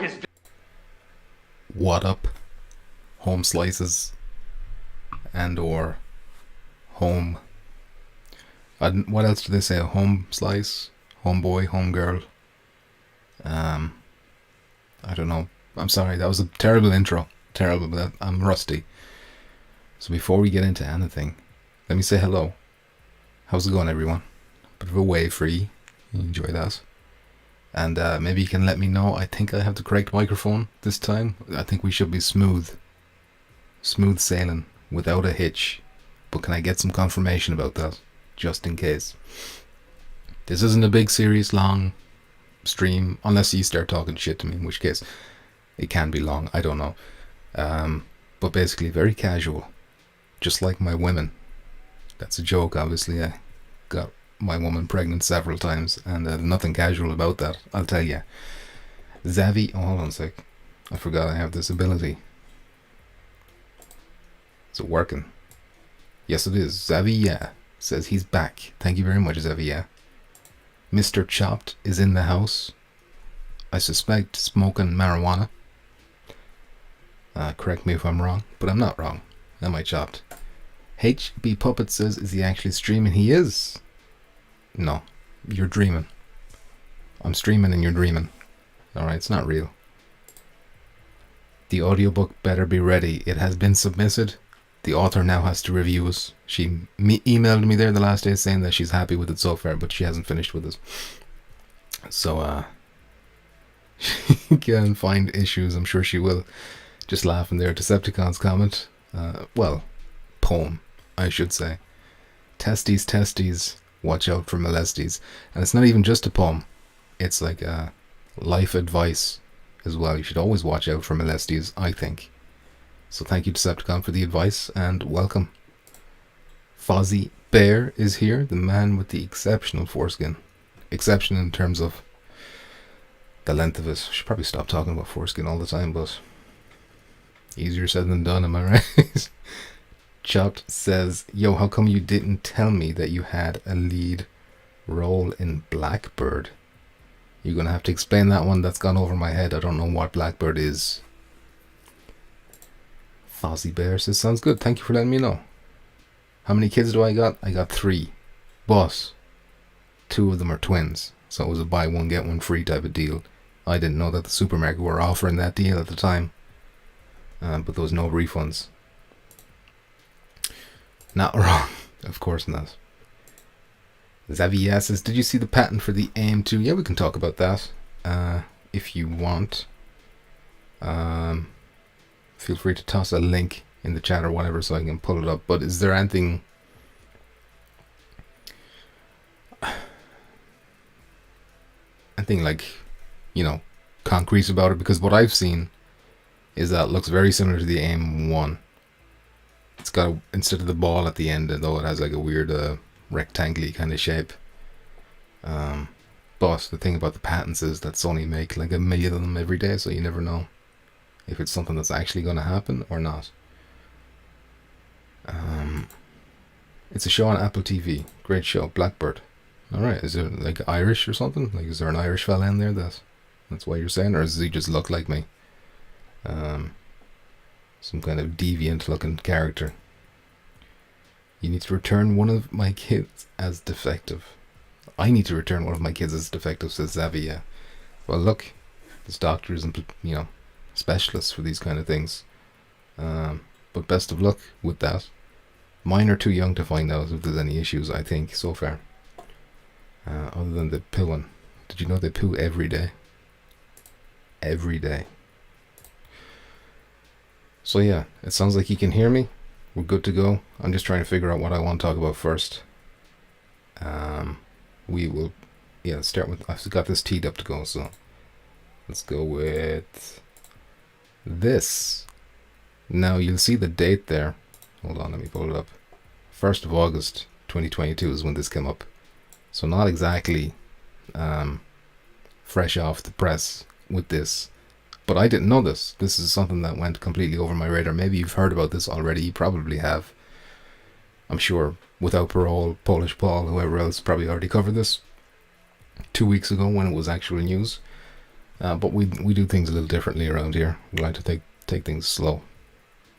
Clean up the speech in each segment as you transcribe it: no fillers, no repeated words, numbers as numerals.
is... What up, home slices and or home... what else do they say? Home slice? Homeboy, homegirl? I don't know. I'm sorry, that was a terrible intro. Terrible, but I'm rusty. So before we get into anything, let me say hello. How's it going, everyone? Bit of a wave for you. Enjoy that. And maybe you can let me know. I think I have the correct microphone this time. I think we should be smooth sailing without a hitch. But can I get some confirmation about that, just in case? This isn't a big, serious, long stream, unless you start talking shit to me, in which case it can be long. I don't know. But basically, very casual, just like my women. That's a joke, obviously. I got my woman pregnant several times, and nothing casual about that, I'll tell you. Zavi, oh, hold on a sec. I forgot I have this ability. Is it working? Yes, it is. Zavi, says he's back. Thank you very much, Zavi. Mr. Chopped is in the house. I suspect smoking marijuana. Correct me if I'm wrong, but I'm not wrong. Am I, Chopped? HB Puppet says, is he actually streaming? He is. No, you're dreaming. I'm streaming and you're dreaming. Alright, it's not real. The audiobook better be ready. It has been submitted. The author now has to review us. She emailed me there the last day saying that she's happy with it so far, but she hasn't finished with us. So, she can find issues. I'm sure she will. Just laughing there. Decepticon's comment. Well, poem, I should say. Testes, testes. Watch out for molesties. And it's not even just a poem. It's like life advice as well. You should always watch out for molesties, I think. So thank you, Decepticon, for the advice, and welcome. Fozzie Bear is here, the man with the exceptional foreskin. Exception in terms of the length of it. I should probably stop talking about foreskin all the time, but easier said than done, am I right? Chopped says, yo, how come you didn't tell me that you had a lead role in Blackbird? You're going to have to explain that one. That's gone over my head. I don't know what Blackbird is. Fozzie Bear says, sounds good. Thank you for letting me know. How many kids do I got? I got 3. But 2 of them are twins. So it was a buy one, get one free type of deal. I didn't know that the supermarket were offering that deal at the time. But there was no refunds. Not wrong. Of course not. Xavier says, did you see the patent for the AIM-2? Yeah, we can talk about that. If you want. Feel free to toss a link in the chat or whatever so I can pull it up. But is there anything... anything like, you know, concrete about it? Because what I've seen is that it looks very similar to the AIM-1. It's got, instead of the ball at the end, though it has like a weird rectangle kind of shape. But the thing about the patents is that Sony make like 1 million of them every day, so you never know if it's something that's actually going to happen or not. It's a show on Apple TV. Great show, Blackbird. Alright, is it like Irish or something? Like, is there an Irish fella in there that's why you're saying? Or does he just look like me? Some kind of deviant looking character. You need to return one of my kids as defective. I need to return one of my kids as defective, says Xavier. Well, look, there's doctors and, you know, specialists for these kind of things. But best of luck with that. Mine are too young to find out if there's any issues, I think, so far. Other than the pooing. Did you know they poo every day? Every day. So yeah, it sounds like you can hear me. We're good to go. I'm just trying to figure out what I want to talk about first. We will, yeah, start with, I've got this teed up to go, so let's go with this. Now you'll see the date there. Hold on, let me pull it up. 1st of August 2022 is when this came up. So not exactly fresh off the press with this. But I didn't know this. This is something that went completely over my radar. Maybe you've heard about this already. You probably have. I'm sure Without Parole, Polish Paul, whoever else probably already covered this 2 weeks ago when it was actual news. But we do things a little differently around here. We like to take things slow.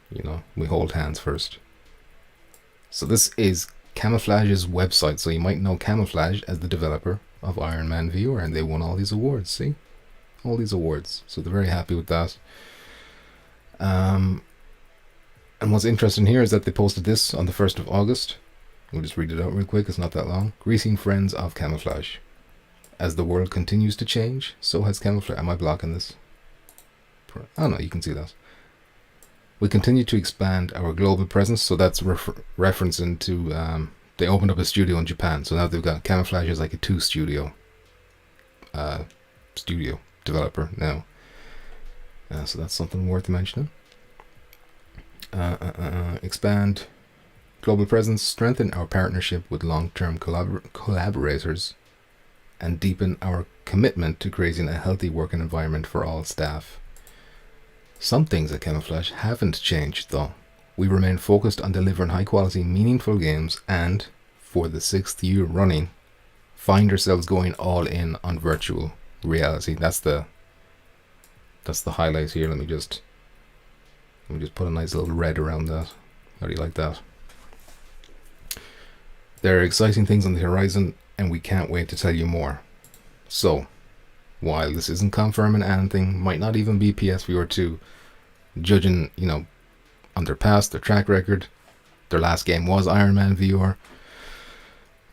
You know, we hold hands first. So this is Camouflage's website. So you might know Camouflage as the developer of Iron Man Viewer, and they won all these awards. See, all these awards. So they're very happy with that. And what's interesting here is that they posted this on the 1st of August. We'll just read it out real quick. It's not that long. Greasing friends of Camouflage. As the world continues to change, so has Camouflage. Am I blocking this? Oh no, you can see that. We continue to expand our global presence. So that's referencing to they opened up a studio in Japan. So now they've got Camouflage as like a 2 studio developer now. So that's something worth mentioning. Expand global presence, strengthen our partnership with long-term collaborators, and deepen our commitment to creating a healthy working environment for all staff. Some things at Camouflage haven't changed though. We remain focused on delivering high-quality, meaningful games, and for the 6th year running, find ourselves going all in on virtual reality. That's the highlight here. Let me just put a nice little red around that. How do you like that? There are exciting things on the horizon, and we can't wait to tell you more. So, while this isn't confirming anything, might not even be PSVR 2, judging, you know, on their past, their track record, their last game was Iron Man VR.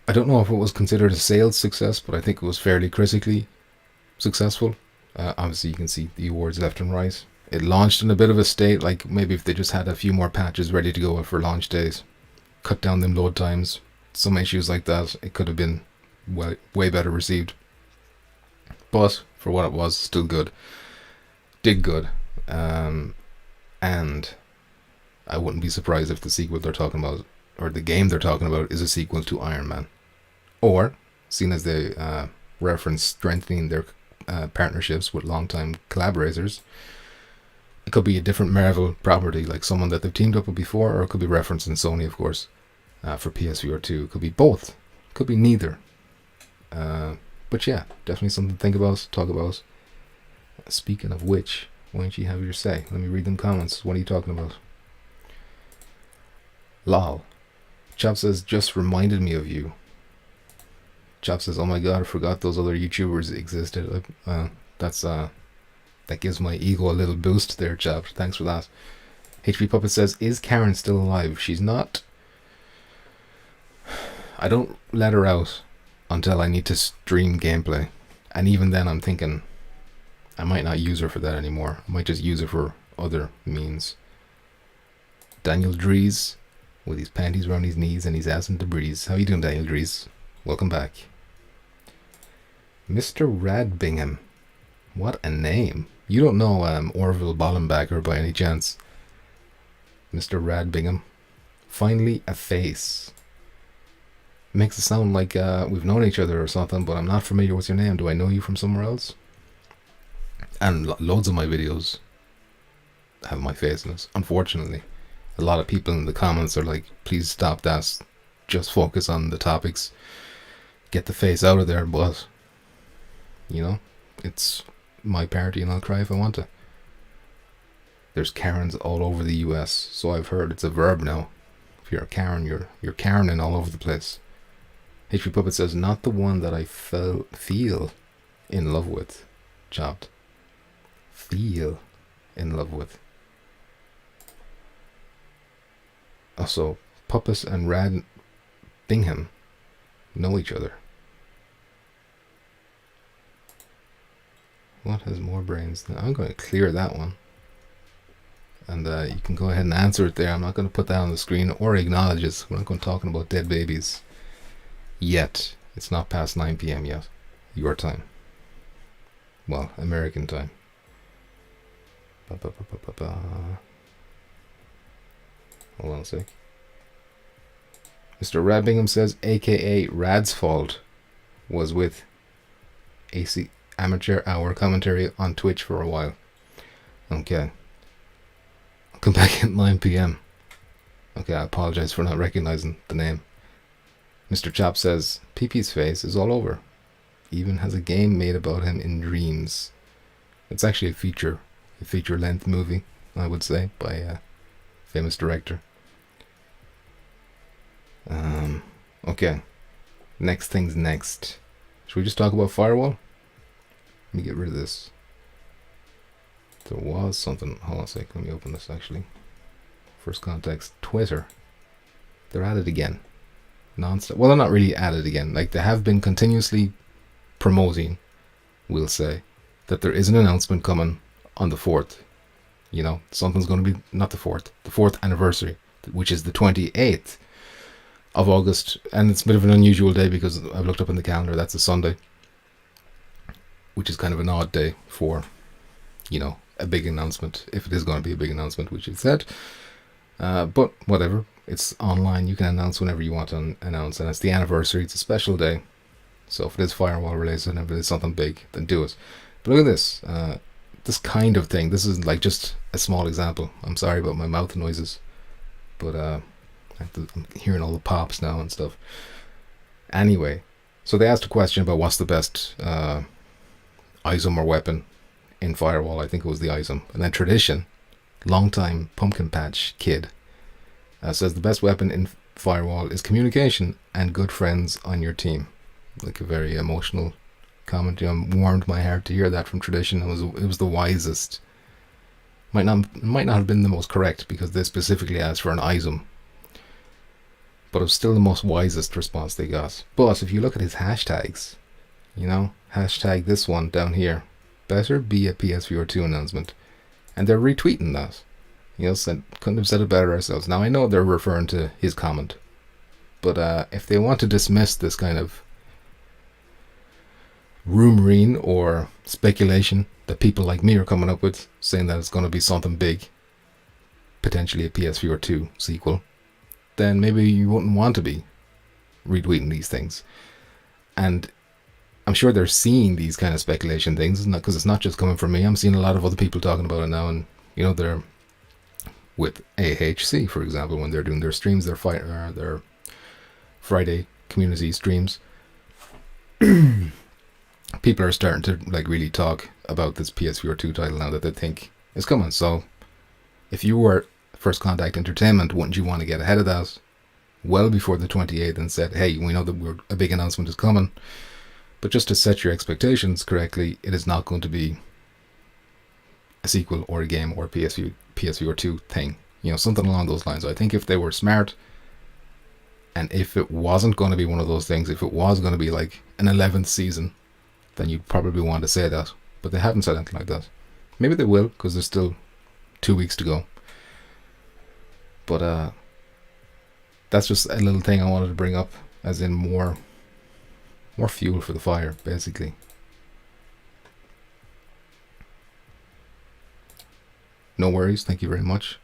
I don't know if it was considered a sales success, but I think it was fairly critically successful. Obviously, you can see the awards left and right. It launched in a bit of a state, like maybe if they just had a few more patches ready to go for launch days, cut down them load times, some issues like that, it could have been way better received. But for what it was, still good. Did good. And I wouldn't be surprised if the sequel they're talking about, or the game they're talking about, is a sequel to Iron Man. Or, seen as they reference strengthening their partnerships with long-time collaborators, it could be a different Marvel property, like someone that they've teamed up with before, or it could be referencing Sony, of course, for PSVR 2. It could be both. It could be neither. But yeah, definitely something to think about, talk about. Speaking of which, why don't you have your say? Let me read them comments. What are you talking about? Lol. Chop says, just reminded me of you. Chop says, oh my god, I forgot those other YouTubers existed. That gives my ego a little boost there, Chop. Thanks for that. HP Puppet says, is Karen still alive? She's not. I don't let her out until I need to stream gameplay. And even then I'm thinking I might not use her for that anymore. I might just use her for other means. Daniel Dries, with his panties around his knees and his ass in the breeze. How you doing, Daniel Dries? Welcome back. Mr. Radbingham. What a name. You don't know Orville Bollenbacker by any chance? Mr. Radbingham. Finally a face. Makes it sound like we've known each other or something, but I'm not familiar with your name. Do I know you from somewhere else? And loads of my videos have my face in it. Unfortunately, a lot of people in the comments are like, please stop that. Just focus on the topics. Get the face out of there, but, you know, it's my party and I'll cry if I want to. There's Karens all over the US, so I've heard it's a verb now. If you're a Karen, you're Karening all over the place. HP Puppet says, not the one that I feel in love with. Chopped. Feel in love with. Also, Puppet and Rad Bingham know each other. What has more brains? I'm going to clear that one. And you can go ahead and answer it there. I'm not going to put that on the screen or acknowledge it. We're not going to talk about dead babies yet. It's not past 9 p.m. yet. Your time. Well, American time. Hold on a sec. Mr. Radbingham says, aka Rad's fault, was with AC Amateur Hour commentary on Twitch for a while. Okay. I'll come back at 9 p.m. Okay, I apologize for not recognizing the name. Mr. Chop says, PP's face is all over. Even has a game made about him in dreams. It's actually a feature-length movie, I would say, by a famous director. Okay, next things next. Should we just talk about Firewall? Let me get rid of this. There was something. Hold on a sec. Let me open this actually. First context. Twitter. They're at it again. Non-stop. Well, they're not really at it again. Like, they have been continuously promoting, we'll say, that there is an announcement coming on the 4th. You know, something's going to be, not the 4th, the 4th anniversary, which is the 28th of August. And it's a bit of an unusual day because I've looked up in the calendar, that's a Sunday, which is kind of an odd day for, you know, a big announcement, if it is going to be a big announcement, which is said. But whatever, it's online, you can announce whenever you want to announce, and it's the anniversary, it's a special day. So if it is Firewall related and if it is something big, then do it. But look at this, this kind of thing. This is like just a small example. I'm sorry about my mouth noises, but I'm hearing all the pops now and stuff. Anyway, so they asked a question about what's the best ISOM or weapon in Firewall. I think it was the ISOM. And then Tradition, longtime Pumpkin Patch Kid, says the best weapon in Firewall is communication and good friends on your team. Like a very emotional comment. You know, warmed my heart to hear that from Tradition. It was the wisest. Might not have been the most correct because they specifically asked for an ISOM, but it was still the most wisest response they got. But if you look at his hashtags, you know, hashtag this one down here, better be a PSVR 2 announcement, and they're retweeting that. You know, couldn't have said it better ourselves. Now I know they're referring to his comment, but if they want to dismiss this kind of rumoring or speculation that people like me are coming up with, saying that it's going to be something big, potentially a PSVR 2 sequel, then maybe you wouldn't want to be retweeting these things. And I'm sure they're seeing these kind of speculation things, because it's not just coming from me. I'm seeing a lot of other people talking about it now, and you know, they're with AHC, for example, when they're doing their streams, their Friday community streams. People are starting to like really talk about this PSVR 2 title now that they think is coming. So if you were First Contact Entertainment, wouldn't you want to get ahead of that well before the 28th and said, hey, we know that a big announcement is coming, but just to set your expectations correctly, it is not going to be a sequel or a game or a PSVR 2 thing. You know, something along those lines. I think if they were smart, and if it wasn't going to be one of those things, if it was going to be like an 11th season, then you'd probably want to say that. But they haven't said anything like that. Maybe they will, because there's still 2 weeks to go. But that's just a little thing I wanted to bring up, as in more fuel for the fire, basically. No worries, thank you very much.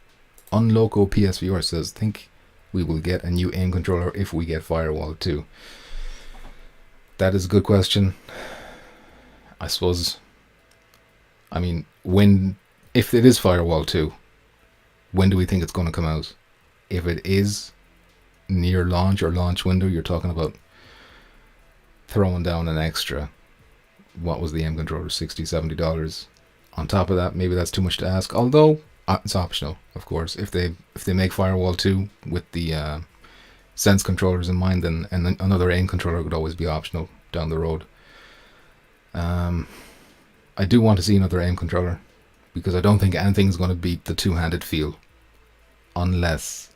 Unloco PSVR says, think we will get a new aim controller if we get Firewall 2. That is a good question. I suppose, I mean, if it is Firewall 2, when do we think it's going to come out? If it is near launch or launch window, you're talking about throwing down an extra, what was the aim controller, $60, $70. On top of that, maybe that's too much to ask, although it's optional, of course. If they make Firewall 2 with the Sense controllers in mind, then another aim controller could always be optional down the road. I do want to see another aim controller, because I don't think anything's going to beat the two-handed feel, unless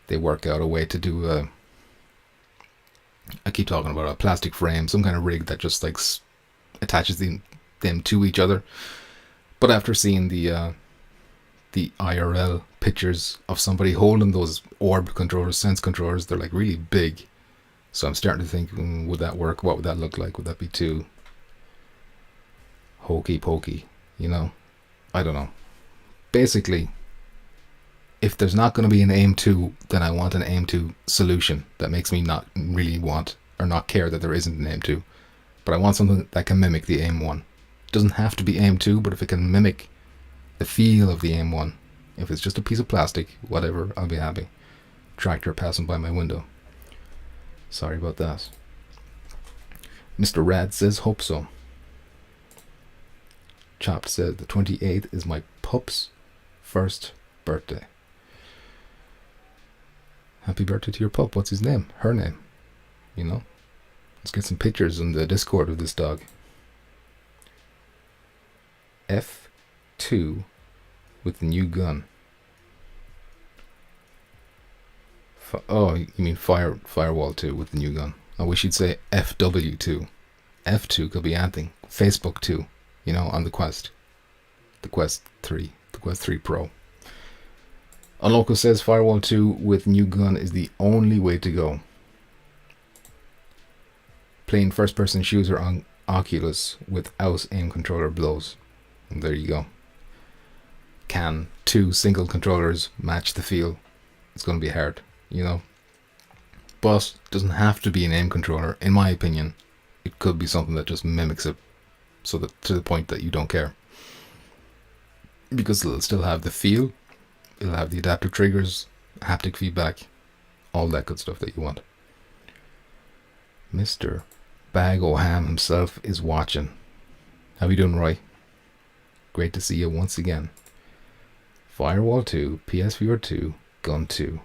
they work out a way to do I keep talking about a plastic frame, some kind of rig that just like attaches them to each other. But after seeing the IRL pictures of somebody holding those orb controllers, Sense controllers, they're like really big. So I'm starting to think, would that work? What would that look like? Would that be too hokey pokey? You know, I don't know. Basically, if there's not going to be an aim 2, then I want an aim 2 solution that makes me not really want or not care that there isn't an aim 2. But I want something that can mimic the aim 1. It doesn't have to be aim 2, but if it can mimic the feel of the aim 1, if it's just a piece of plastic, whatever, I'll be happy. Tractor passing by my window. Sorry about that. Mr. Rad says, hope so. Chopped says the 28th is my pup's first birthday. Happy birthday to your pup. What's his name? Her name. You know? Let's get some pictures in the Discord of this dog. F2 with the new gun. Oh, you mean Firewall 2 with the new gun. I wish you'd say FW2. F2 could be anything. Facebook 2, you know, on the Quest. The Quest 3. The Quest 3 Pro. Unloco says Firewall 2 with new gun is the only way to go. Playing first person shooter on Oculus without aim controller blows. And there you go. Can 2 single controllers match the feel? It's going to be hard, you know. But it doesn't have to be an aim controller, in my opinion. It could be something that just mimics it, so that to the point that you don't care. Because it'll still have the feel, it'll have the adaptive triggers, haptic feedback, all that good stuff that you want. Mr. Bag O' Ham himself is watching. How you doing, Roy? Great to see you once again. Firewall 2, PSVR 2, Gun 2.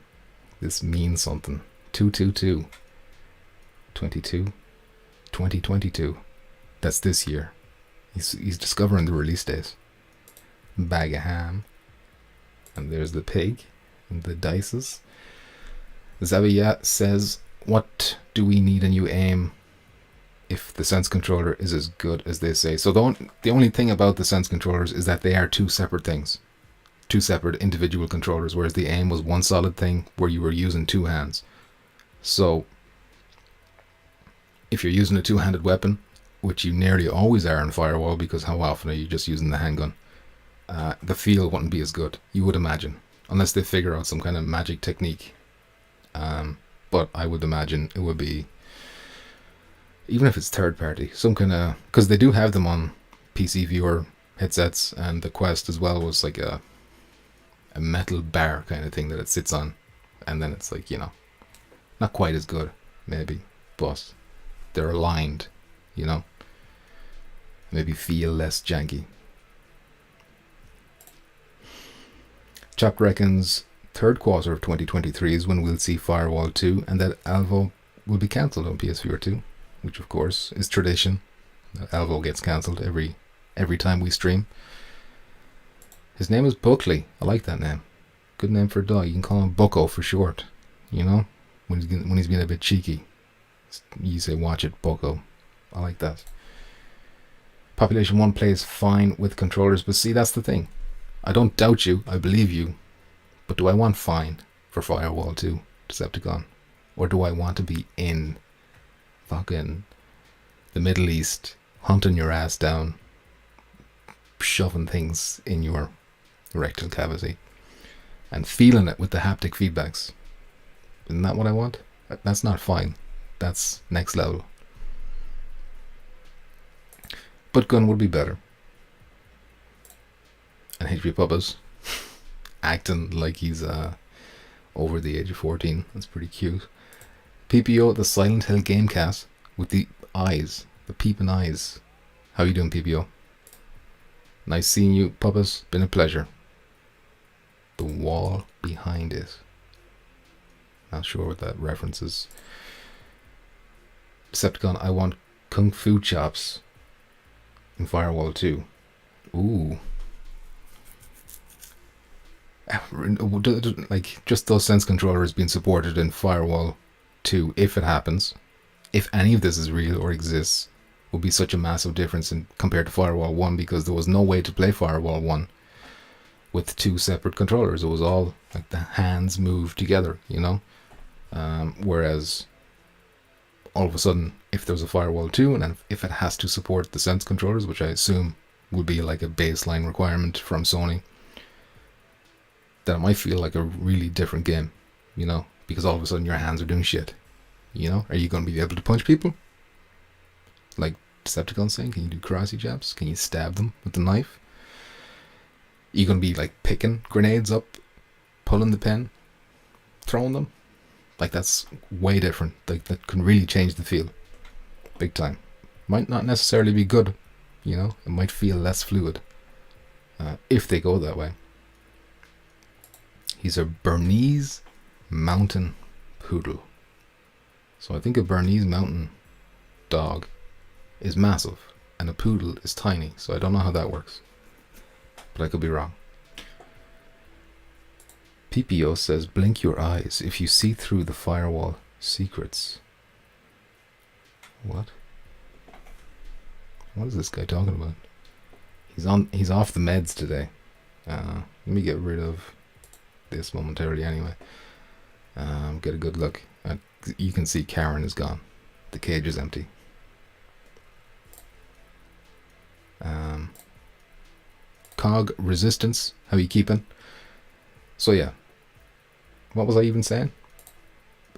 This means something. 222. 22. 2022. That's this year. He's discovering the release dates. Bag of ham. And there's the pig. And the dices. Zavia says, what do we need a new aim if the Sense controller is as good as they say? So the only thing about the Sense controllers is that they are 2 separate things. 2 separate individual controllers, whereas the aim was one solid thing where you were using 2 hands. So if you're using a 2-handed weapon, which you nearly always are in Firewall, because how often are you just using the handgun, the feel wouldn't be as good, you would imagine, unless they figure out some kind of magic technique. But I would imagine it would be, even if it's third party, some kind of, because they do have them on PC viewer headsets, and the Quest as well was like a metal bar kind of thing that it sits on, and then it's like, you know, not quite as good maybe, but they're aligned, you know, maybe feel less janky. Chop reckons third quarter of 2023 is when we'll see Firewall 2, and that Alvo will be cancelled on PSVR 2, which of course is tradition. Alvo gets cancelled every time we stream. His name is Buckley. I like that name. Good name for a dog. You can call him Bucko for short, you know, when he's being a bit cheeky. You say, watch it, Bucko. I like that. Population 1 plays fine with controllers, but see, that's the thing. I don't doubt you, I believe you, but do I want fine for Firewall 2, Decepticon? Or do I want to be in fucking the Middle East, hunting your ass down, shoving things in your rectal cavity, and feeling it with the haptic feedbacks? Isn't that what I want? That's not fine. That's next level. But gun would be better. And HP Puppas acting like he's over the age of 14. That's pretty cute. PPO, the Silent Hill Gamecast with the eyes, the peeping eyes. How you doing, PPO? Nice seeing you, Puppas. Been a pleasure. The wall behind it. Not sure what that reference is. Decepticon, I want Kung Fu chops in Firewall 2. Ooh. Like, just those Sense controllers being supported in Firewall 2, if it happens, if any of this is real or exists, will be such a massive difference compared to Firewall 1, because there was no way to play Firewall 1 with 2 separate controllers. It was all like the hands moved together, you know. Whereas all of a sudden, if there's a Firewall 2, and if it has to support the Sense controllers, which I assume would be like a baseline requirement from Sony, then it might feel like a really different game, you know, because all of a sudden your hands are doing shit, you know. Are you going to be able to punch people? Like Decepticon saying, can you do karate jabs? Can you stab them with the knife? Are you going to be like picking grenades up, pulling the pin, throwing them? Like, that's way different. Like, that can really change the feel. Big time. Might not necessarily be good You know, it might feel less fluid if they go that way. He's a Bernese mountain poodle. So I think a Bernese mountain dog is massive and a poodle is tiny. So I don't know how that works, but I could be wrong. PPO says, blink your eyes if you see through the firewall secrets. What? What is this guy talking about? He's off the meds today. Let me get rid of this momentarily anyway. Get a good look. You can see Karen is gone. The cage is empty. Cog resistance. How are you keeping? So yeah. What was I even saying?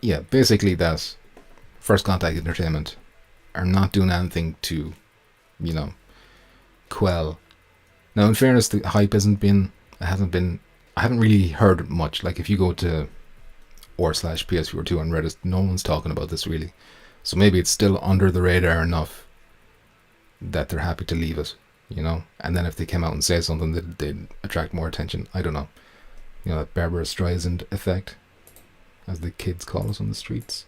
Yeah, basically that First Contact Entertainment are not doing anything to, you know, quell. Now, in fairness, the hype I haven't really heard much. Like, if you go to r/PS42 on Reddit, no one's talking about this really. So maybe it's still under the radar enough that they're happy to leave it, you know? And then if they came out and say something, they'd attract more attention. I don't know. You know, that Barbara Streisand effect, as the kids call us on the streets.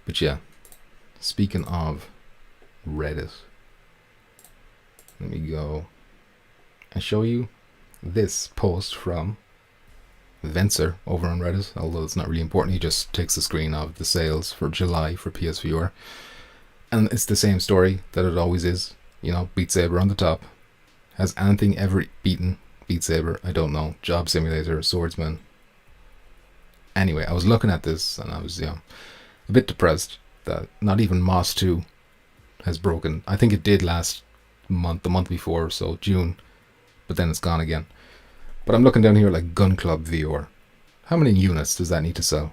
But yeah, speaking of Reddit, let me go and show you this post from Venser over on Reddit, although it's not really important. He just takes a screen of the sales for July for PSVR, and it's the same story that it always is. You know, Beat Saber on the top. Has anything ever beaten Beat Saber? I don't know. Job Simulator, Swordsman. Anyway, I was looking at this and I was, you know, a bit depressed that not even Moss 2 has broken. I think it did last month, the month before, so June, but then it's gone again. But I'm looking down here like Gun Club VR. How many units does that need to sell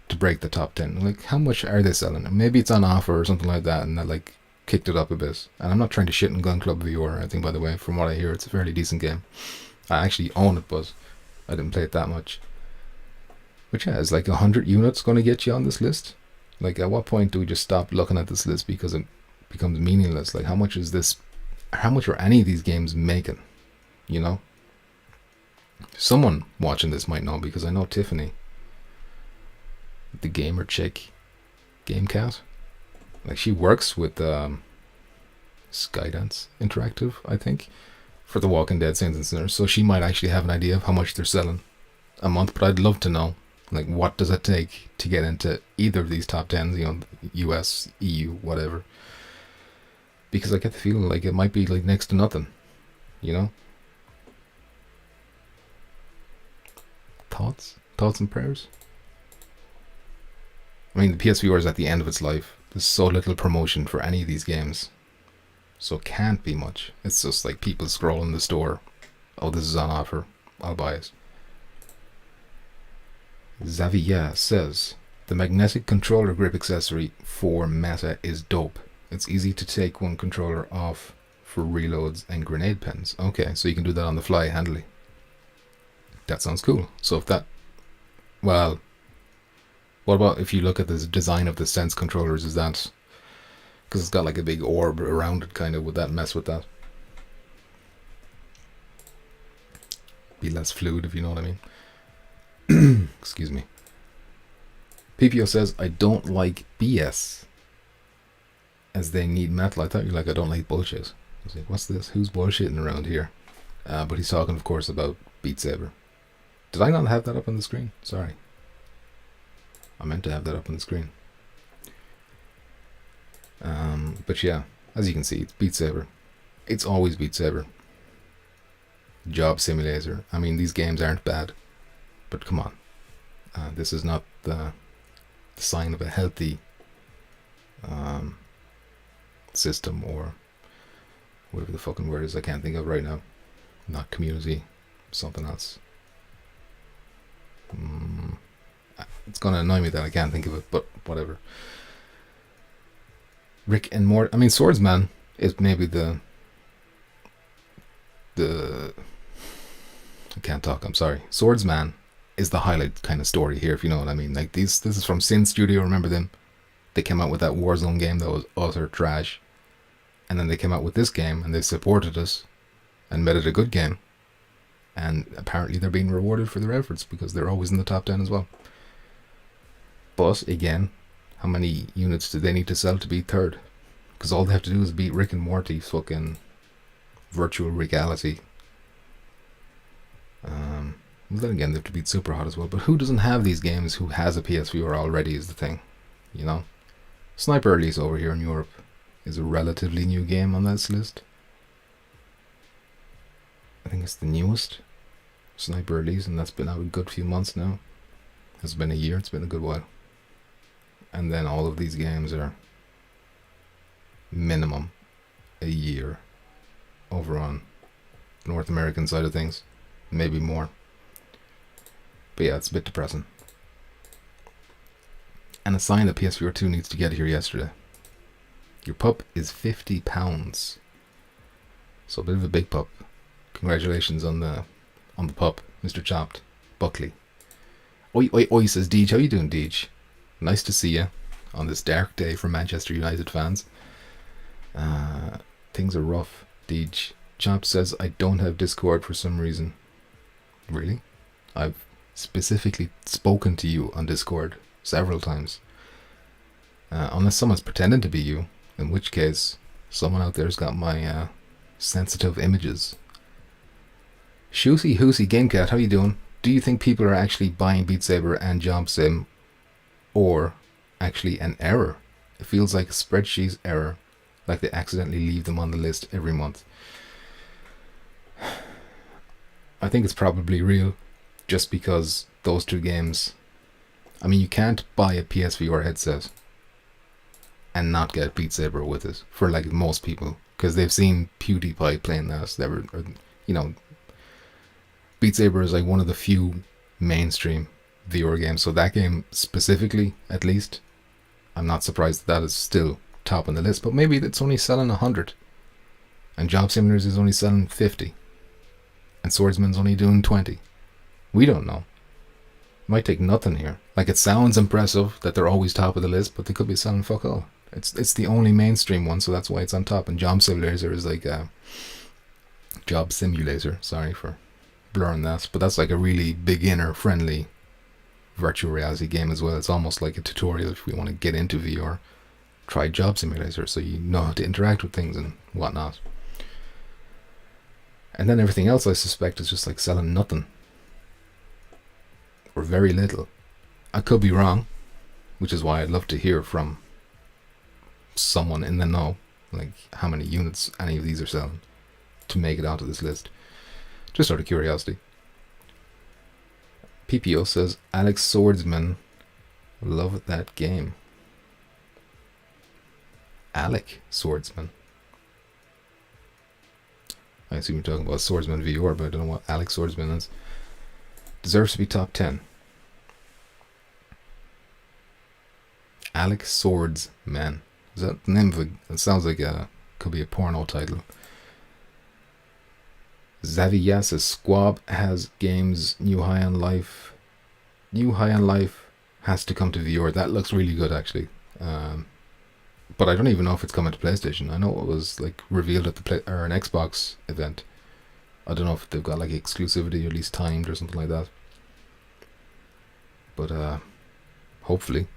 to break the top 10? Like, how much are they selling? Maybe it's on offer or something like that, and that like kicked it up a bit. And I'm not trying to shit in Gun Club VR. I think, by the way, from what I hear, it's a fairly decent game. I actually own it, but I didn't play it that much. But yeah, is like 100 units going to get you on this list? Like, at what point do we just stop looking at this list because it becomes meaningless? Like, how much is this? How much are any of these games making? You know? Someone watching this might know, because I know Tiffany, the gamer chick, Gamecat, like, she works with Skydance Interactive, I think, for The Walking Dead Saints and Sinners, so she might actually have an idea of how much they're selling a month. But I'd love to know, like, what does it take to get into either of these top 10s, you know, US, EU, whatever, because I get the feeling like it might be like next to nothing, you know? Thoughts and prayers? I mean, the PSVR is at the end of its life. There's so little promotion for any of these games, so it can't be much. It's just like people scroll in the store. Oh, this is on offer. I'll buy it. Xavier says, the magnetic controller grip accessory for Meta is dope. It's easy to take one controller off for reloads and grenade pens. Okay, so you can do that on the fly handily. That sounds cool. So if that, well, what about if you look at the design of the Sense controllers? Is that, because it's got like a big orb around it, kind of, would that mess with that? Be less fluid, if you know what I mean. Excuse me. PPO says, I don't like BS, as they need metal. I thought you were like, I don't like bullshit. I was like, what's this? Who's bullshitting around here? But he's talking, of course, about Beat Saber. Did I not have that up on the screen? Sorry. I meant to have that up on the screen. But yeah, as you can see, it's Beat Saber. It's always Beat Saber. Job Simulator. I mean, these games aren't bad, but come on. This is not the sign of a healthy system, or whatever the fucking word is I can't think of right now. Not community, something else. It's gonna annoy me that I can't think of it, but whatever. Rick and Morty. I mean, Swordsman is maybe the I can't talk, I'm sorry. Swordsman is the highlight kind of story here, if you know what I mean. Like, this is from Sin Studio, remember them? They came out with that Warzone game that was utter trash. And then they came out with this game and they supported us and made it a good game. And apparently they're being rewarded for their efforts because they're always in the top 10 as well. But again, how many units do they need to sell to be third? Because all they have to do is beat Rick and Morty's fucking virtual reality. Then again, they have to beat Super Hot as well. But who doesn't have these games who has a PSVR already is the thing, you know? Sniper Elite over here in Europe is a relatively new game on this list. I think it's the newest Sniper Elite, and that's been out a good few months now. It's been a year, it's been a good while. And then all of these games are minimum a year over on North American side of things, maybe more. But yeah, it's a bit depressing. And a sign that PSVR 2 needs to get here yesterday. Your pup is £50. So a bit of a big pup. Congratulations on the pup, Mr. Chopped. Buckley. Oi, oi, oi, says Deej. How you doing, Deej? Nice to see you on this dark day for Manchester United fans. Things are rough, Deej. Chopped says, I don't have Discord for some reason. Really? I've specifically spoken to you on Discord several times. Unless someone's pretending to be you, in which case someone out there's got my sensitive images. Shoosey Hoosey Gamecat, how you doing? Do you think people are actually buying Beat Saber and Job Sim, or actually an error? It feels like a spreadsheet error, like they accidentally leave them on the list every month. I think it's probably real, just because those two games, I mean, you can't buy a PSVR headset and not get Beat Saber with it for like most people, because they've seen PewDiePie playing that. Or, you know, Beat Saber is like one of the few mainstream VR games. So that game specifically, at least, I'm not surprised that is still top on the list. But maybe it's only selling 100, and Job Simulators is only selling 50, and Swordsman's only doing 20. We don't know. Might take nothing here. Like, it sounds impressive that they're always top of the list, but they could be selling fuck all. It's the only mainstream one, so that's why it's on top. And Job Simulator is like a Job Simulator. Sorry for blurring that, but that's like a really beginner friendly virtual reality game as well. It's almost like a tutorial if we want to get into VR. Try Job Simulator so you know how to interact with things and whatnot. And then everything else, I suspect, is just like selling nothing. Or very little. I could be wrong, which is why I'd love to hear from someone in the know, like how many units any of these are selling to make it onto this list. Just out of curiosity. PPO says, Alex Swordsman, love that game. Alec Swordsman. I assume you're talking about Swordsman VR, but I don't know what Alex Swordsman is. Deserves to be top 10. Alex Swordsman. Is that the name of it? It sounds like could be a porno title. Xavier says Squab has games New High on Life. New High on Life has to come to VR. That looks really good actually. But I don't even know if it's coming to PlayStation. I know it was like revealed at an Xbox event. I don't know if they've got like exclusivity or at least timed or something like that. But hopefully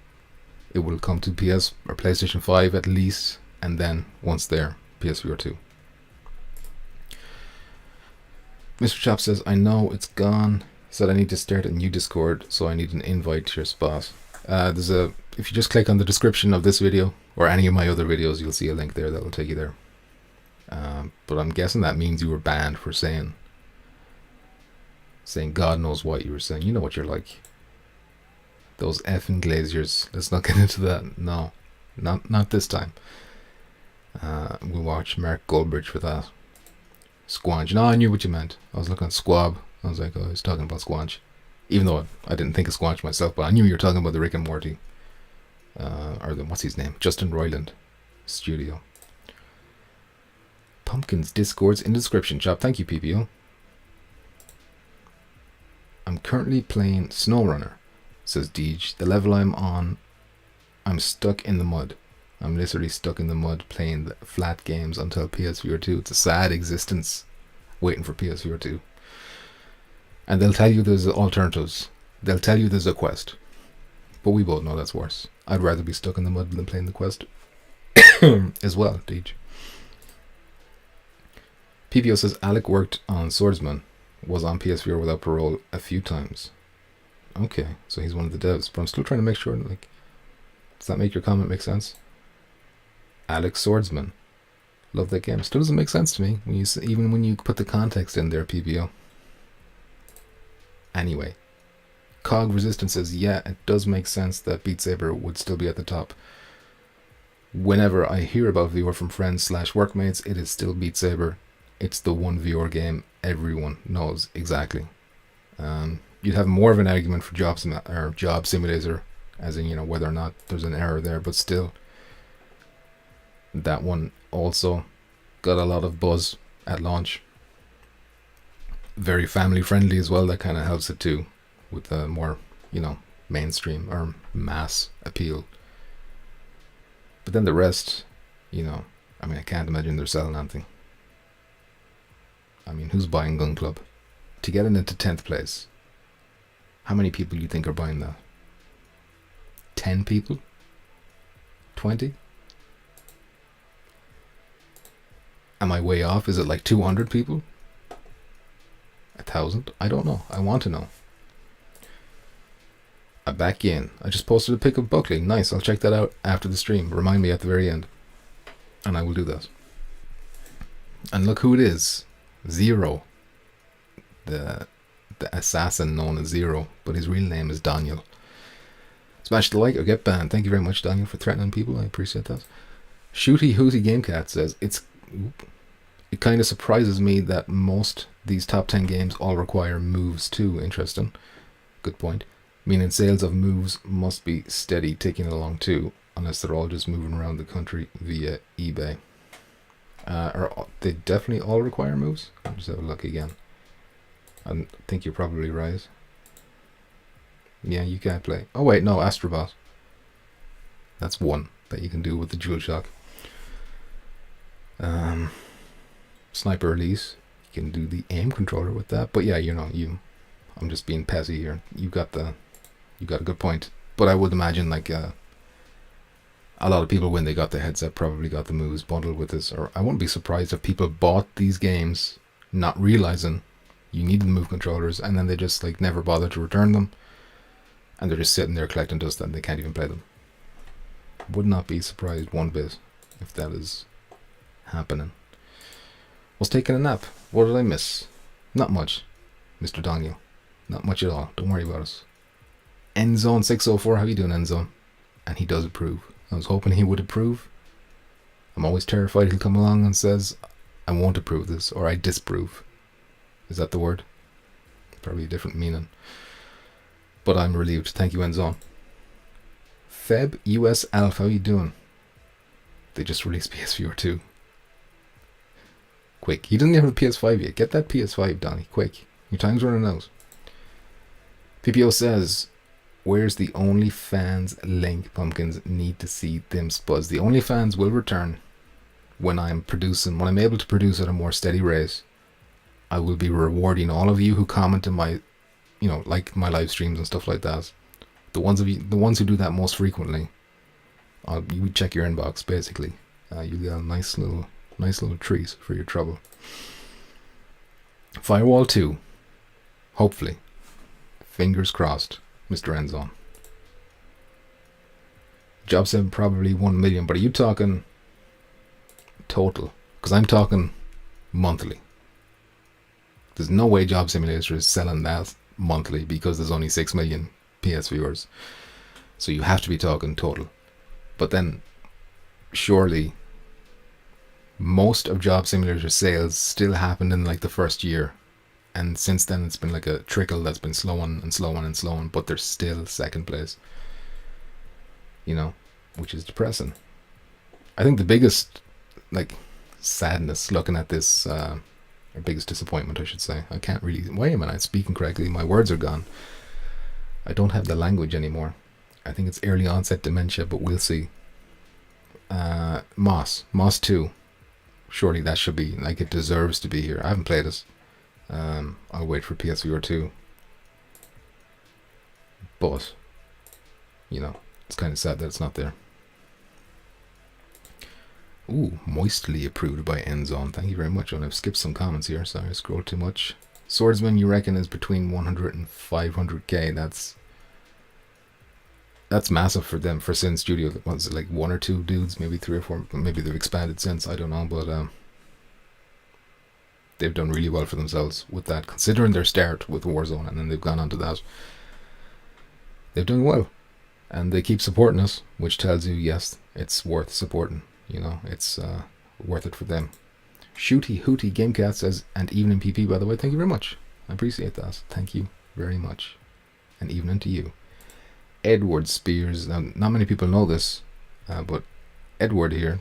it will come to PS or PlayStation 5 at least, and then once there, PSVR 2. Mr. Chop says, I know it's gone. Said I need to start a new Discord, so I need an invite to your spot. If you just click on the description of this video or any of my other videos, you'll see a link there that will take you there. But I'm guessing that means you were banned for saying God knows what you were saying. You know what you're like. Those effing glaziers. Let's not get into that. No, not this time. We'll watch Mark Goldbridge for that. Squanch. No, I knew what you meant. I was looking at Squab. I was like, oh, he's talking about Squanch. Even though I didn't think of Squanch myself, but I knew you were talking about the Rick and Morty. What's his name? Justin Roiland studio. Pumpkins Discord's in the description, Chop. Thank you, PPO. I'm currently playing SnowRunner, says Deej. The level I'm on, I'm stuck in the mud. I'm literally stuck in the mud playing the flat games until PSVR 2. It's a sad existence waiting for PSVR 2. And they'll tell you there's alternatives. They'll tell you there's a quest. But we both know that's worse. I'd rather be stuck in the mud than playing the quest as well, Deej. PPO says Alec worked on Swordsman, was on PSVR without parole a few times. Okay, so he's one of the devs, but I'm still trying to make sure, like, does that make your comment make sense? Alex Swordsman. Love that game. Still doesn't make sense to me, when you even when you put the context in there, PPO. Anyway, Cog Resistance says, yeah, it does make sense that Beat Saber would still be at the top. Whenever I hear about VR from friends / workmates, it is still Beat Saber. It's the one VR game everyone knows exactly. You'd have more of an argument for Job Simulator, as in, you know, whether or not there's an error there, but still, that one also got a lot of buzz at launch. Very family friendly as well. That kind of helps it too, with the more, you know, mainstream or mass appeal. But then the rest, you know, I mean, I can't imagine they're selling anything. I mean, who's buying Gun Club? To get it into 10th place, how many people do you think are buying that? 10 people? 20? Am I way off? Is it like 200 people? 1,000? I don't know. I want to know. I'm back in. I just posted a pic of Buckley. Nice. I'll check that out after the stream. Remind me at the very end. And I will do that. And look who it is. Zero. The assassin known as Zero. But his real name is Daniel. Smash the like or get banned. Thank you very much, Daniel, for threatening people. I appreciate that. Shooty Hooty Gamecat says, it kind of surprises me that most these top 10 games all require moves too. Interesting. Good point. Meaning sales of moves must be steady ticking along too, unless they're all just moving around the country via eBay. They definitely all require moves? I'll just have a look again. I think you're probably right. Yeah, you can't play. Oh wait, no, Astrobot. That's one that you can do with the DualShock. Sniper Elise, you can do the aim controller with that. But yeah, you know, I'm just being petty here. You got a good point. But I would imagine like a lot of people, when they got the headset, probably got the moves bundled with this. Or I wouldn't be surprised if people bought these games not realizing you needed the move controllers, and then they just like never bothered to return them, and they're just sitting there collecting dust and they can't even play them. Would not be surprised one bit if that is happening. Was taking a nap. What did I miss? Not much, Mr. Daniel. Not much at all. Don't worry about us. Endzone604, how you doing, Endzone? And he does approve. I was hoping he would approve. I'm always terrified he'll come along and says, I won't approve this, or I disapprove. Is that the word? Probably a different meaning. But I'm relieved. Thank you, Endzone. Feb US Alpha, how you doing? They just released PSVR 2. Quick. He doesn't even have a PS5 yet. Get that PS5, Donnie. Quick. Your time's running out. PPO says, where's the OnlyFans link? Pumpkins need to see them spuds. The OnlyFans will return when I'm able to produce at a more steady rate. I will be rewarding all of you who comment in my, you know, like my live streams and stuff like that. The ones who do that most frequently, you check your inbox basically. You get a nice little treat for your trouble. Firewall 2, hopefully. Fingers crossed, Mr. Endzone. Job 7 probably 1 million, but are you talking total? Because I'm talking monthly. There's no way Job Simulator is selling that monthly because there's only 6 million PS viewers. So you have to be talking total. But then, surely, most of Job Simulator sales still happened in like the first year. And since then it's been like a trickle that's been slowing and slowing and slowing, but they're still second place. You know, which is depressing. I think the biggest like sadness looking at this, or biggest disappointment I should say, I can't really, why am I not speaking correctly? My words are gone. I don't have the language anymore. I think it's early onset dementia, but we'll see. Moss 2. Surely that should be, like, it deserves to be here. I haven't played it. I'll wait for PSVR 2. But, you know, it's kind of sad that it's not there. Ooh, moistly approved by Endzone. Thank you very much. And I've skipped some comments here. Sorry, I scrolled too much. Swordsman, you reckon, is between 100 and 500k. That's massive for them, for Sin Studio. Was it like 1 or 2 dudes, maybe 3 or 4? Maybe they've expanded since, I don't know, but they've done really well for themselves with that, considering their start with Warzone, and then they've gone on to that. They've done well, and they keep supporting us, which tells you, yes, it's worth supporting. You know, it's worth it for them. Shooty Hooty Gamecat says, and evening PP, by the way. Thank you very much. I appreciate that. Thank you very much. And evening to you. Edward Spears. Now, not many people know this, but Edward here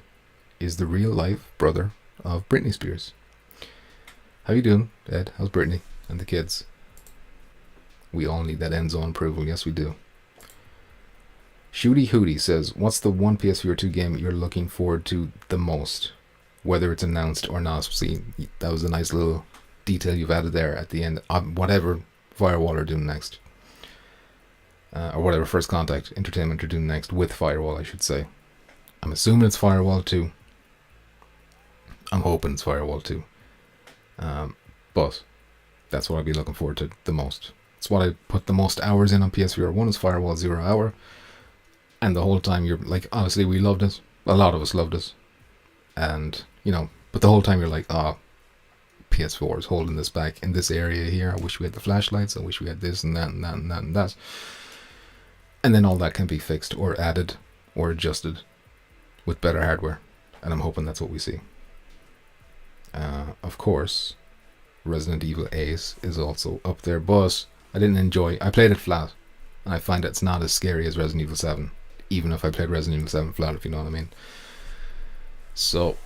is the real life brother of Britney Spears. How you doing, Ed? How's Britney and the kids? We all need that Endzone approval. Yes, we do. Shooty Hooty says, what's the one PSVR 2 game you're looking forward to the most? Whether it's announced or not. See, that was a nice little detail you've added there at the end. Whatever Firewall are doing next. Or whatever First Contact Entertainment are doing next with Firewall, I should say. I'm assuming it's Firewall 2. I'm hoping it's Firewall 2. But that's what I'd be looking forward to the most. It's what I put the most hours in on PSVR 1 is Firewall 0 Hour. And the whole time you're like, honestly, we loved it. A lot of us loved it. And, you know, but the whole time you're like, PS4 is holding this back in this area here. I wish we had the flashlights. I wish we had this and that and that and that and that. And then all that can be fixed or added or adjusted with better hardware. And I'm hoping that's what we see. Of course, Resident Evil Ace is also up there. But I played it flat. And I find it's not as scary as Resident Evil 7. Even if I played Resident Evil 7 flat, if you know what I mean. So,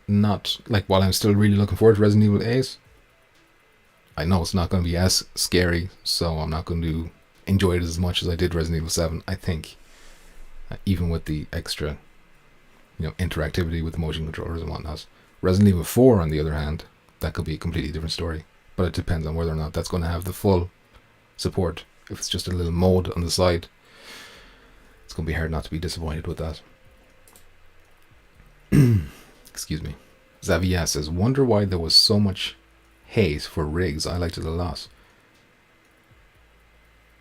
not, like, while I'm still really looking forward to Resident Evil Ace, I know it's not going to be as scary, so I'm not going to enjoy it as much as I did Resident Evil 7, I think. Even with the extra, you know, interactivity with the motion controllers and whatnot. Resident Evil 4, on the other hand, that could be a completely different story. But it depends on whether or not that's going to have the full support. If it's just a little mode on the side, it's going to be hard not to be disappointed with that. Excuse me. Xavier says, wonder why there was so much hate for Riggs. I liked it a lot.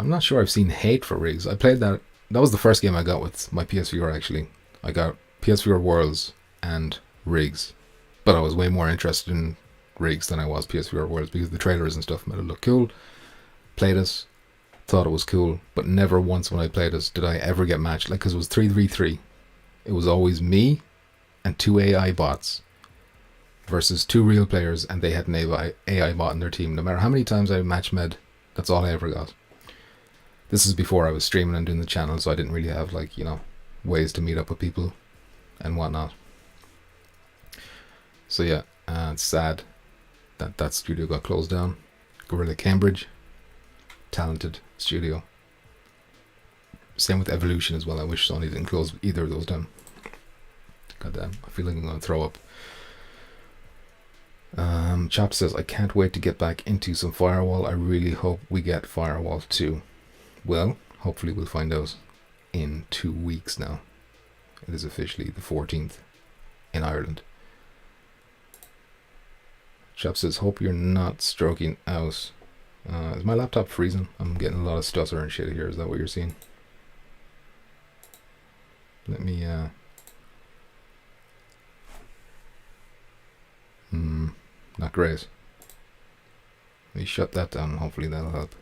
I'm not sure I've seen hate for Riggs. I played that. That was the first game I got with my PSVR, actually. I got PSVR Worlds and Riggs. But I was way more interested in Riggs than I was PSVR Worlds because the trailers and stuff made it look cool. Played it. Thought it was cool. But never once when I played it did I ever get matched. Like, because it was 3v3. It was always me and 2 AI bots versus 2 real players, and they had an AI bot in their team. No matter how many times I match med, that's all I ever got. This is before I was streaming and doing the channel, so I didn't really have, like, you know, ways to meet up with people and whatnot. So yeah, it's sad that studio got closed down. Gorilla Cambridge, talented studio. Same with Evolution as well. I wish Sony didn't close either of those down. God damn, I feel like I'm going to throw up. Chop says, I can't wait to get back into some Firewall. I really hope we get Firewall 2. Well, hopefully we'll find out in 2 weeks now. It is officially the 14th in Ireland. Chop says, hope you're not stroking out. Is my laptop freezing? I'm getting a lot of stutter and shit here. Is that what you're seeing? Let me, not great. Let me shut that down. Hopefully that'll help.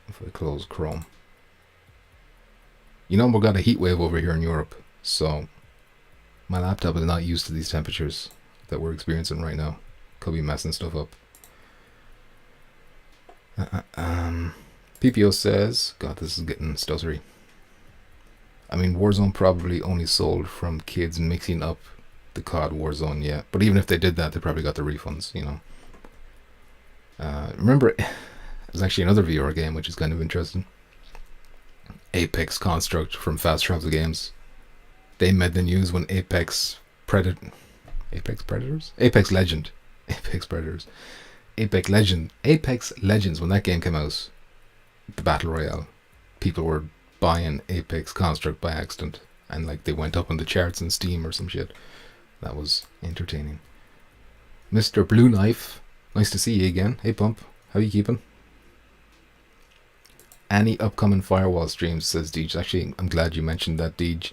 If I close Chrome. You know, we've got a heat wave over here in Europe, so my laptop is not used to these temperatures that we're experiencing right now. Could be messing stuff up. PPO says, God, this is getting stuttery. I mean, Warzone probably only sold from kids mixing up the COD Warzone, yeah. But even if they did that, they probably got the refunds, you know. Remember, there's actually another VR game which is kind of interesting. Apex Construct from Fast Travel Games. They made the news when Apex Legend, Apex Legends, when that game came out, the Battle Royale, people were buying Apex Construct by accident, and like they went up on the charts in Steam or some shit. That was entertaining. Mr. Blue Knife, nice to see you again. Hey Pump, how you keeping? Any upcoming Firewall streams, says Deej. Actually, I'm glad you mentioned that, Deej.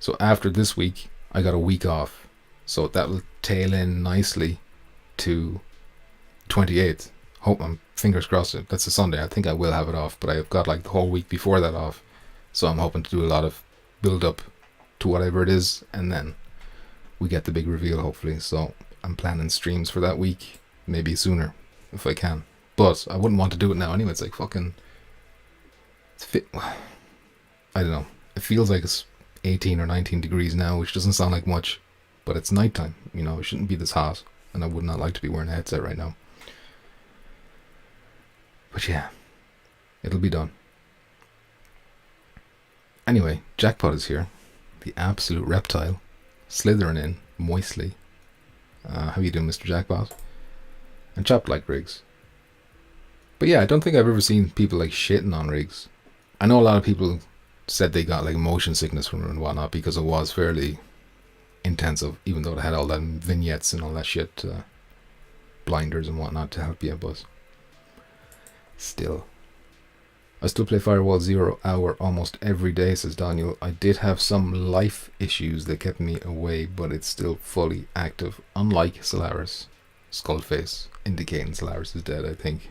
So after this week, I got a week off. So that will tail in nicely to 28th. Hope I'm fingers crossed. That's a Sunday. I think I will have it off, but I've got like the whole week before that off. So I'm hoping to do a lot of build up to whatever it is, and then we get the big reveal hopefully. So I'm planning streams for that week, maybe sooner if I can. But I wouldn't want to do it now anyway. It's like fucking... I don't know. It feels like it's 18 or 19 degrees now, which doesn't sound like much, but it's nighttime. You know, it shouldn't be this hot, and I would not like to be wearing a headset right now. But yeah, it'll be done. Anyway, Jackpot is here. The absolute reptile. Slithering in, moistly. How you doing, Mr. Jackpot? And Chopped like Riggs. But yeah, I don't think I've ever seen people like shitting on Riggs. I know a lot of people said they got like motion sickness from it and whatnot because it was fairly intensive, even though it had all that vignettes and all that shit, blinders and whatnot to help you, but still. I still play Firewall 0 hour almost every day, says Daniel. I did have some life issues that kept me away, but it's still fully active, unlike Solaris. Skullface, indicating Solaris is dead, I think.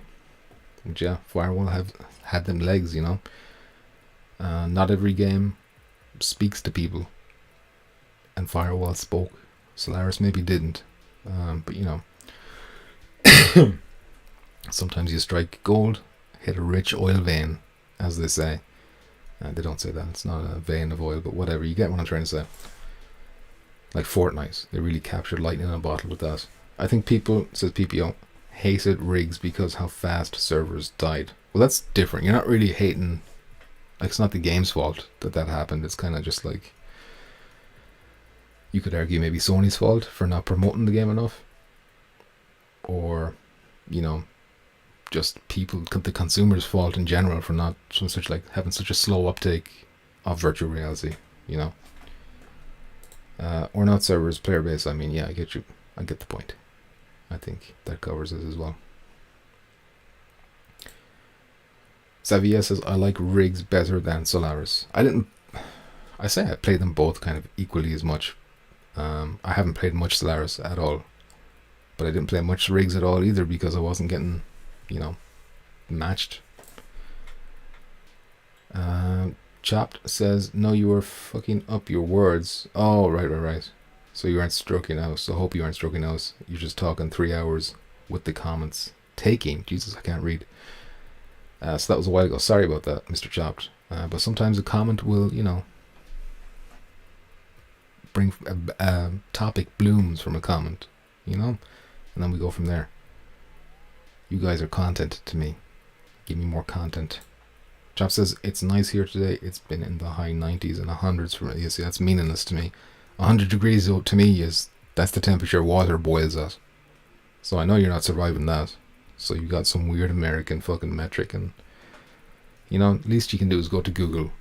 But yeah, Firewall have had them legs, you know. Not every game speaks to people, and Firewall spoke. Solaris maybe didn't, but you know, sometimes you strike gold, hit a rich oil vein, as they say. They don't say that, it's not a vein of oil, but whatever, you get what I'm trying to say. Like Fortnite, they really captured lightning in a bottle with that. I think people, says PPO, hated Riggs because how fast servers died. Well, that's different. You're not really hating, like, it's not the game's fault that happened. It's kind of just like, you could argue maybe Sony's fault for not promoting the game enough, or, you know, just people, the consumers' fault in general for not such like having such a slow uptake of virtual reality, you know. Or not servers, player base. I mean, yeah, I get you. I get the point. I think that covers it as well. Xavier says, I like Riggs better than Solaris. I say I played them both kind of equally as much. I haven't played much Solaris at all, but I didn't play much Riggs at all either because I wasn't getting, you know, matched. Chopped says, no, you were fucking up your words. Oh, right. So you aren't stroking out. So hope you aren't stroking out. You're just talking 3 hours with the comments. Taking. Jesus, I can't read. So that was a while ago. Sorry about that, Mr. Chopped. But sometimes a comment will, you know, bring a topic blooms from a comment, you know? And then we go from there. You guys are content to me. Give me more content. Chop says, it's nice here today. It's been in the high 90s and 100s for me. You see, that's meaningless to me. 100 degrees to me that's the temperature water boils at. So I know you're not surviving that. So you got some weird American fucking metric, and, you know, least you can do is go to Google,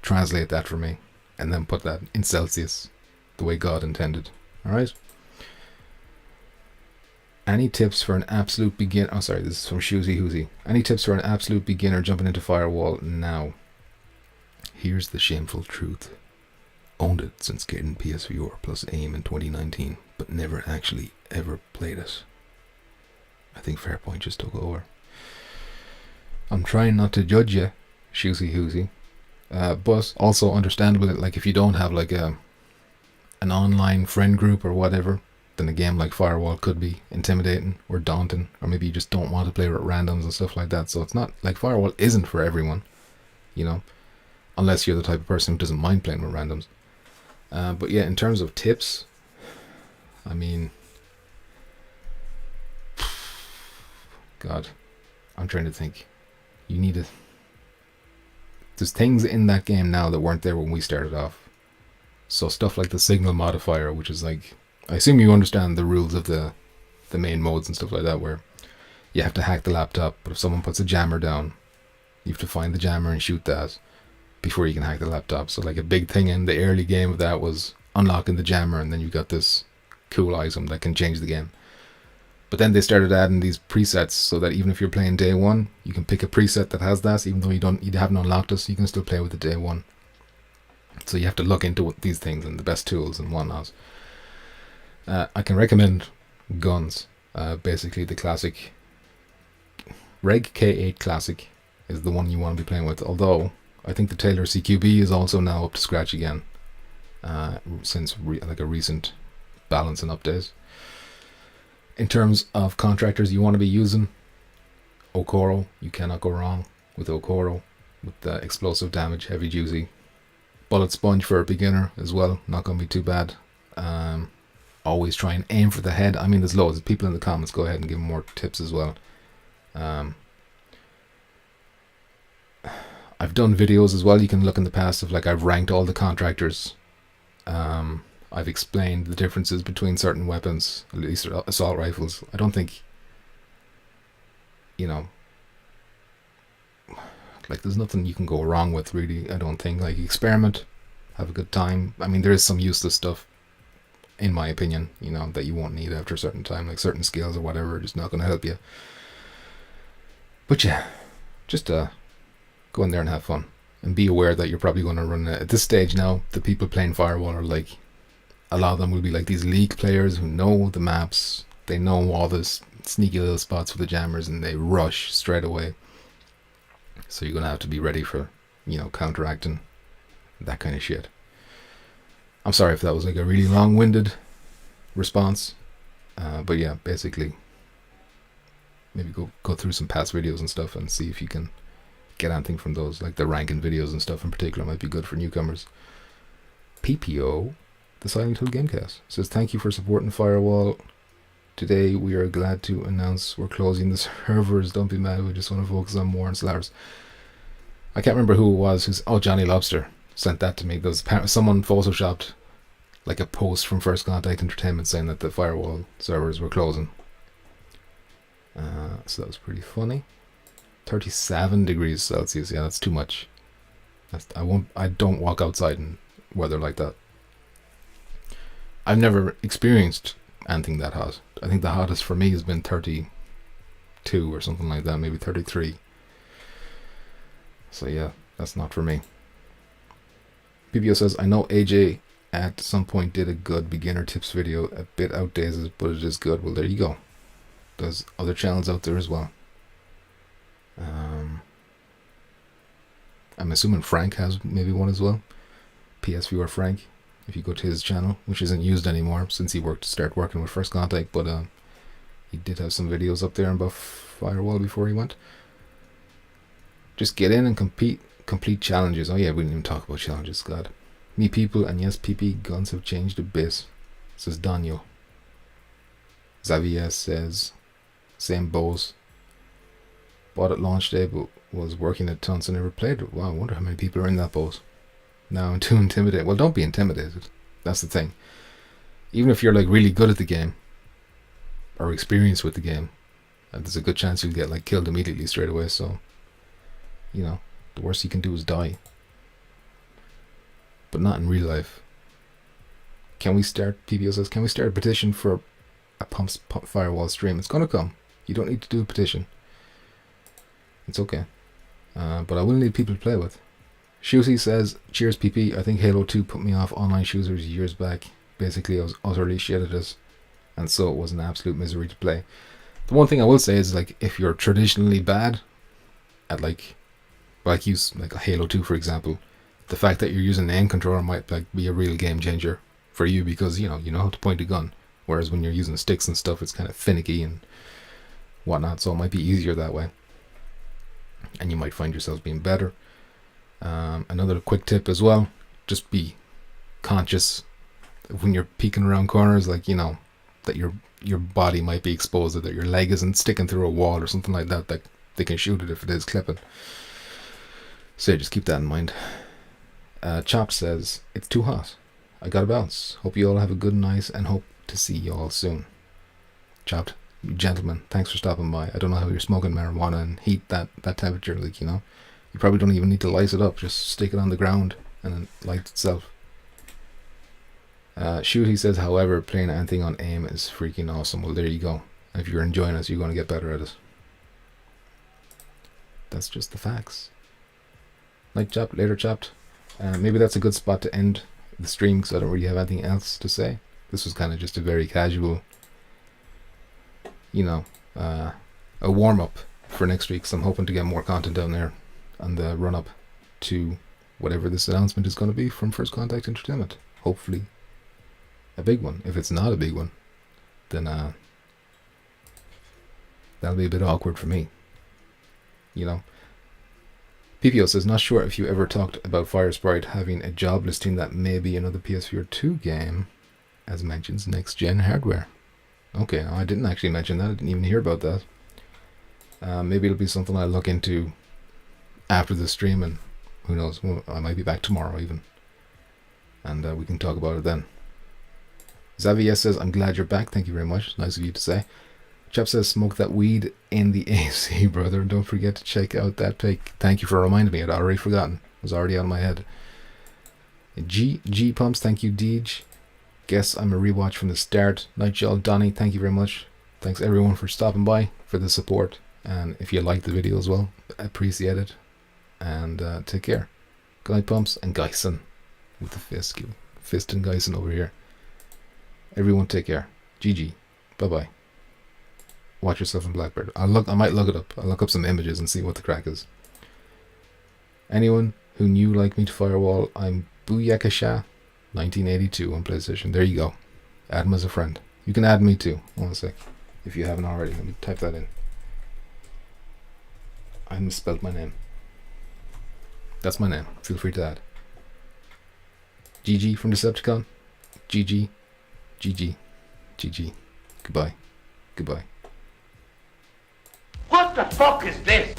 translate that for me, and then put that in Celsius, the way God intended. Alright? Any tips for an absolute beginner? Oh, sorry, this is from Shoozy Hoozy. Any tips for an absolute beginner jumping into Firewall now? Here's the shameful truth. Owned it since getting PSVR plus AIM in 2019, but never actually ever played it. I think Fairpoint just took over. I'm trying not to judge you, Shoozy Hoozy. But also understandable that, like, if you don't have like an online friend group or whatever, then a game like Firewall could be intimidating or daunting, or maybe you just don't want to play with randoms and stuff like that. So it's not like Firewall isn't for everyone, you know, unless you're the type of person who doesn't mind playing with randoms. But yeah, in terms of tips, I mean, God, I'm trying to think. You need there's things in that game now that weren't there when we started off. So stuff like the signal modifier, which is like, I assume you understand the rules of the main modes and stuff like that, where you have to hack the laptop, but if someone puts a jammer down, you have to find the jammer and shoot that before you can hack the laptop. So like a big thing in the early game of that was unlocking the jammer, and then you got this cool item that can change the game. But then they started adding these presets so that even if you're playing day one, you can pick a preset that has that, even though you haven't unlocked it, so you can still play with the day one. So you have to look into these things and the best tools and whatnot. I can recommend guns. Basically the classic Reg K8 Classic is the one you want to be playing with, although I think the Taylor CQB is also now up to scratch again, since a recent balance and update. In terms of contractors you want to be using, Okoro, you cannot go wrong with Okoro, with the explosive damage, heavy duty. Bullet sponge for a beginner as well, not going to be too bad. Always try and aim for the head. I mean, there's loads of people in the comments, go ahead and give them more tips as well. I've done videos as well, you can look in the past of like I've ranked all the contractors. I've explained the differences between certain weapons, at least assault rifles. I don't think, like there's nothing you can go wrong with really, I don't think. Like experiment, have a good time. I mean, there is some useless stuff, in my opinion, that you won't need after a certain time, like certain skills or whatever are just not going to help you. But yeah, just go in there and have fun. And be aware that you're probably going to run at this stage now, the people playing Firewall are like, a lot of them will be like these league players who know the maps, they know all this sneaky little spots for the jammers, and they rush straight away. So you're going to have to be ready for, counteracting that kind of shit. I'm sorry if that was like a really long-winded response, but yeah, basically, maybe go through some past videos and stuff and see if you can get anything from those, like the ranking videos and stuff in particular might be good for newcomers. PPO, the Silent Hill Gamecast, says thank you for supporting Firewall. Today we are glad to announce we're closing the servers. Don't be mad, we just want to focus on more on Slavs. I can't remember who it was Johnny Lobster sent that to me. There's someone photoshopped like a post from First Contact Entertainment saying that the Firewall servers were closing. So that was pretty funny. 37 degrees Celsius, yeah, that's too much. I don't walk outside in weather like that. I've never experienced anything that hot. I think the hottest for me has been 32 or something like that, maybe 33. So yeah, that's not for me. PBO says, I know AJ at some point did a good beginner tips video, a bit outdated, but it is good. Well, there you go. There's other channels out there as well. I'm assuming Frank has maybe one as well. PS Viewer Frank, if you go to his channel, which isn't used anymore since he started working with First Contact, but he did have some videos up there about Firewall before he went. Just get in and complete challenges. Oh yeah, we didn't even talk about challenges, God. Me people, and yes, PP guns have changed a bit, says Daniel. Xavier says, same bows. Bought at launch day, but was working at tons and never played it. Wow, I wonder how many people are in that boat. Now I'm too intimidated. Well, don't be intimidated. That's the thing. Even if you're like really good at the game, or experienced with the game, there's a good chance you'll get like killed immediately straight away. So, the worst you can do is die. But not in real life. Can we start, PBO says, can we start a petition for a pump Firewall stream? It's gonna come. You don't need to do a petition. It's okay. But I will need people to play with. Shusey says, cheers PP, I think Halo 2 put me off online shooters years back. Basically I was utterly shit at it, and so it was an absolute misery to play. The one thing I will say is, like, if you're traditionally bad at like Halo 2 for example, the fact that you're using the aim controller might like be a real game changer for you, because you know how to point a gun, whereas when you're using sticks and stuff it's kind of finicky and whatnot, so it might be easier that way and you might find yourselves being better. Another quick tip as well, just be conscious when you're peeking around corners, like that your body might be exposed, or that your leg isn't sticking through a wall or something like that, that they can shoot it if it is clipping. So just keep that in mind. Chopped says, it's too hot. I gotta bounce. Hope you all have a good night and hope to see you all soon. Chopped, gentlemen, thanks for stopping by. I don't know how you're smoking marijuana and heat that temperature, like, you know. You probably don't even need to light it up. Just stick it on the ground and it lights itself. Shoot, he says, however, playing anything on aim is freaking awesome. Well, there you go. If you're enjoying it, you're going to get better at it. That's just the facts. Night chopped, later chopped. Maybe that's a good spot to end the stream because I don't really have anything else to say. This was kind of just a very casual, you know, a warm-up for next week. So I'm hoping to get more content down there on the run-up to whatever this announcement is going to be from First Contact Entertainment. Hopefully a big one. If it's not a big one, then that'll be a bit awkward for me, you know. PPO says, not sure if you ever talked about Fire Sprite having a job listing that may be another PS4 2 game, as mentions next gen hardware. Okay, no, I didn't actually mention that. I didn't even hear about that. Maybe it'll be something I'll look into after the stream, and who knows, I might be back tomorrow even, and we can talk about it then. Xavier says, I'm glad you're back. Thank you very much. Nice of you to say. Chap says, smoke that weed in the AC, brother. Don't forget to check out that pic. Thank you for reminding me. I'd already forgotten. It was already out of my head. G Pumps, thank you, Deej. Guess I'm a rewatch from the start. Nightjall, Donnie, thank you very much. Thanks everyone for stopping by, for the support. And if you liked the video as well, I appreciate it. And take care. Good night, Pumps, and Geisen with the fist and Geisen over here. Everyone take care. GG. Bye-bye. Watch yourself in Blackbird. I might look it up. I'll look up some images and see what the crack is. Anyone who new like me to Firewall, I'm Booyakasha 1982 on PlayStation. There you go. Add him as a friend. You can add me too. One sec. If you haven't already. Let me type that in. I misspelled my name. That's my name. Feel free to add. GG from Decepticon. GG. GG. GG. Goodbye. Goodbye. What the fuck is this?